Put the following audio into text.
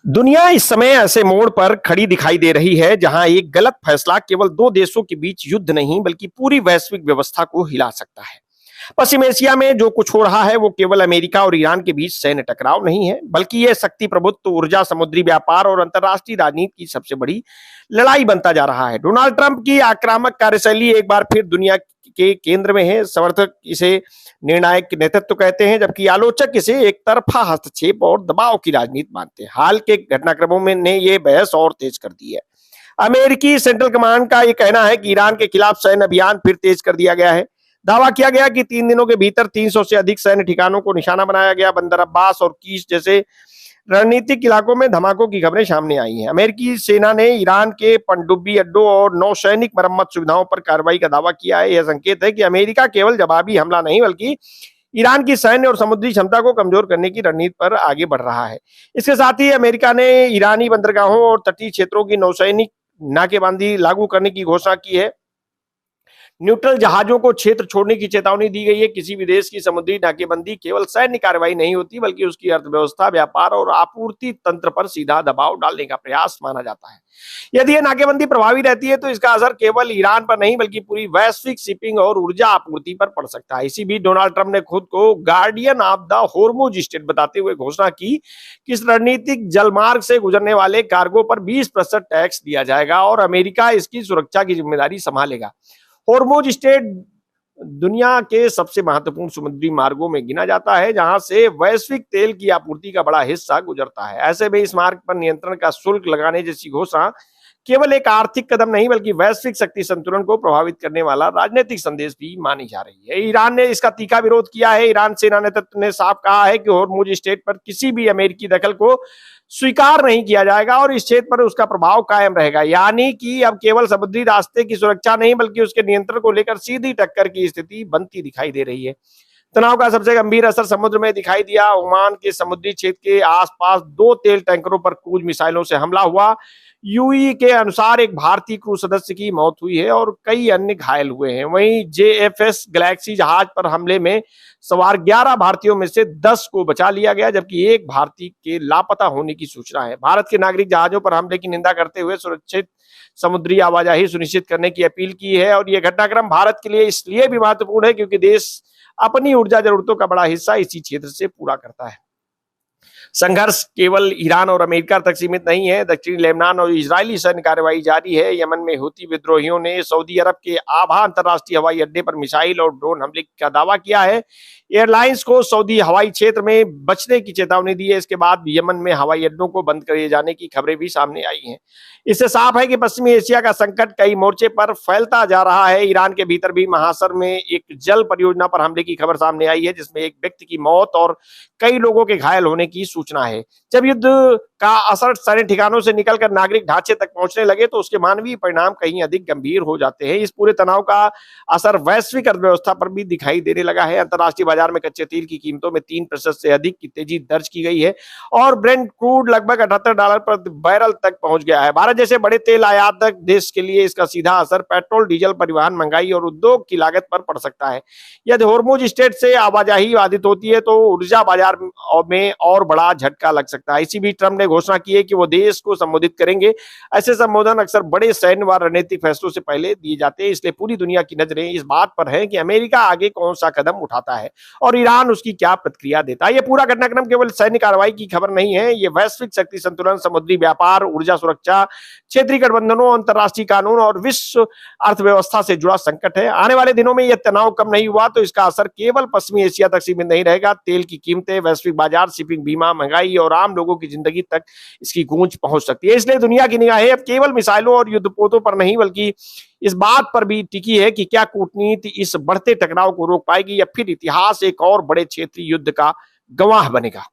दुनिया इस समय ऐसे मोड़ पर खड़ी दिखाई दे रही है जहां एक गलत फैसला केवल दो देशों के बीच युद्ध नहीं बल्कि पूरी वैश्विक व्यवस्था को हिला सकता है। पश्चिम एशिया में जो कुछ हो रहा है वो केवल अमेरिका और ईरान के बीच सैन्य टकराव नहीं है, बल्कि ये शक्ति प्रभुत्व, ऊर्जा, समुद्री व्यापार और अंतर्राष्ट्रीय राजनीति की सबसे बड़ी लड़ाई बनता जा रहा है। डोनाल्ड ट्रंप की आक्रामक कार्यशैली एक बार फिर दुनिया के केंद्र में है। समर्थक इसे निर्णायक नेतृत्व कहते हैं, जबकि आलोचक इसे एक तरफा हस्तक्षेप और दबाव की राजनीति मानते हैं। हाल के घटनाक्रमों में ने ये बहस और तेज कर दी है। अमेरिकी सेंट्रल कमांड का ये कहना है कि ईरान के खिलाफ सैन्य अभियान फिर तेज कर दिया गया है। दावा किया गया कि 3 दिनों के भीतर 300 से अधिक सैन्य ठिकानों को निशाना बनाया गया। बंदर अब्बास और कीश जैसे रणनीतिक इलाकों में धमाकों की खबरें सामने आई हैं। अमेरिकी सेना ने ईरान के पनडुब्बी अड्डों और नौसैनिक मरम्मत सुविधाओं पर कार्रवाई का दावा किया है। यह संकेत है कि अमेरिका केवल जवाबी हमला नहीं बल्कि ईरान की सैन्य और समुद्री क्षमता को कमजोर करने की रणनीति पर आगे बढ़ रहा है। इसके साथ ही अमेरिका ने ईरानी बंदरगाहों और तटीय क्षेत्रों की नौसैनिक नाकेबंदी लागू करने की घोषणा की है। न्यूट्रल जहाजों को क्षेत्र छोड़ने की चेतावनी दी गई है। किसी भी देश की समुद्री नाकेबंदी केवल सैन्य कार्रवाई नहीं होती बल्कि उसकी अर्थव्यवस्था, व्यापार और आपूर्ति तंत्र पर सीधा दबाव डालने का प्रयास माना जाता है। यदि यह नाकेबंदी प्रभावी रहती है तो इसका असर केवल ईरान पर नहीं बल्कि पूरी वैश्विक शिपिंग और ऊर्जा आपूर्ति पर पड़ सकता है। इसी बीच डोनाल्ड ट्रंप ने खुद को guardian of the Hormuz state बताते हुए घोषणा की कि इस रणनीतिक जलमार्ग से गुजरने वाले कार्गो पर 20% टैक्स दिया जाएगा और अमेरिका इसकी सुरक्षा की जिम्मेदारी संभालेगा। होर्मुज स्ट्रेट दुनिया के सबसे महत्वपूर्ण समुद्री मार्गों में गिना जाता है, जहां से वैश्विक तेल की आपूर्ति का बड़ा हिस्सा गुजरता है। ऐसे में इस मार्ग पर नियंत्रण का शुल्क लगाने जैसी घोषणा केवल एक आर्थिक कदम नहीं बल्कि वैश्विक शक्ति संतुलन को प्रभावित करने वाला राजनीतिक संदेश भी मानी जा रही है। ईरान ने इसका तीखा विरोध किया है। ईरान सेना नेतृत्व ने साफ कहा है कि होर्मुज स्ट्रेट पर किसी भी अमेरिकी दखल को स्वीकार नहीं किया जाएगा और इस क्षेत्र पर उसका प्रभाव कायम रहेगा। यानी कि अब केवल समुद्री रास्ते की सुरक्षा नहीं बल्कि उसके नियंत्रण को लेकर सीधी टक्कर की स्थिति बनती दिखाई दे रही है। तनाव का सबसे गंभीर असर समुद्र में दिखाई दिया। ओमान के समुद्री क्षेत्र के आसपास 2 तेल टैंकरों पर क्रूज मिसाइलों से हमला हुआ। यूएई के अनुसार एक भारतीय क्रू सदस्य की मौत हुई है और कई अन्य घायल हुए हैं। वहीं जेएफएस गैलेक्सी जहाज पर हमले में सवार 11 भारतीयों में से 10 को बचा लिया गया, जबकि एक भारतीय के लापता होने की सूचना है। भारत के नागरिक जहाजों पर हमले की निंदा करते हुए सुरक्षित समुद्री आवाजाही सुनिश्चित करने की अपील की है। और यह घटनाक्रम भारत के लिए इसलिए भी महत्वपूर्ण है क्योंकि देश अपनी ऊर्जा जरूरतों का बड़ा हिस्सा इसी क्षेत्र से पूरा करता है। संघर्ष केवल ईरान और अमेरिका तक सीमित नहीं है। दक्षिणी लेबनान और इजरायली सैन्य कार्रवाई जारी है। यमन में हूती विद्रोहियों ने सऊदी अरब के आभा अंतर्राष्ट्रीय हवाई अड्डे पर मिसाइल और ड्रोन हमले का दावा किया है। एयरलाइंस को सऊदी हवाई क्षेत्र में बचने की चेतावनी दी है। इसके बाद यमन में हवाई अड्डों को बंद किए जाने की खबरें भी सामने आई हैं। इससे साफ है कि पश्चिमी एशिया का संकट कई मोर्चे पर फैलता जा रहा है। ईरान के भीतर भी महासर में एक जल परियोजना पर हमले की खबर सामने आई है, जिसमें एक व्यक्ति की मौत और कई लोगों के घायल होने की सूचना है। जब युद्ध का असर सारे ठिकानों से निकलकर नागरिक ढांचे तक पहुंचने लगे तो उसके मानवीय परिणाम कहीं अधिक गंभीर हो जाते हैं। इस पूरे तनाव का असर वैश्विक अर्थव्यवस्था पर भी दिखाई देने लगा है। अंतर्राष्ट्रीय बाजार में कच्चे तेल की कीमतों में 3% से अधिक की तेजी दर्ज की गई है और ब्रेंट क्रूड लगभग $78 प्रति बैरल तक पहुंच गया है। भारत जैसे बड़े तेल आयातक देश के लिए इसका सीधा असर पेट्रोल, डीजल, परिवहन, महंगाई और उद्योग की लागत पर पड़ सकता है। यदि होर्मुज स्ट्रेट से आवाजाही बाधित होती है तो ऊर्जा बाजार में और बड़ा झटका लग सकता है। इसी बीच ट्रंप ने घोषणा की है कि वो देश को संबोधित करेंगे। ऐसे संबोधन अक्सर बड़े सैन्य व रणनीतिक फैसलों से पहले दिए जाते हैं, इसलिए पूरी दुनिया की नजरें इस बात पर है कि अमेरिका आगे कौन सा कदम उठाता है और ईरान उसकी क्या प्रतिक्रिया देता है। ये पूरा घटनाक्रम केवल सैन्य कार्रवाई की खबर नहीं है, ये वैश्विक शक्ति संतुलन, समुद्री व्यापार, ऊर्जा सुरक्षा, क्षेत्रीय गठबंधनों, अंतर्राष्ट्रीय कानून और विश्व अर्थव्यवस्था से जुड़ा संकट है। आने वाले दिनों में यह तनाव कम नहीं हुआ तो इसका असर केवल पश्चिमी एशिया तक सीमित नहीं रहेगा। तेल की कीमतें, वैश्विक बाजार, शिपिंग, बीमा, महंगाई और आम लोगों की जिंदगी तक इसकी गूंज पहुंच सकती है। इसलिए दुनिया की निगाहें अब केवल मिसाइलों और युद्धपोतों पर नहीं बल्कि इस बात पर भी टिकी है कि क्या कूटनीति इस बढ़ते टकराव को रोक पाएगी या फिर इतिहास एक और बड़े क्षेत्रीय युद्ध का गवाह बनेगा।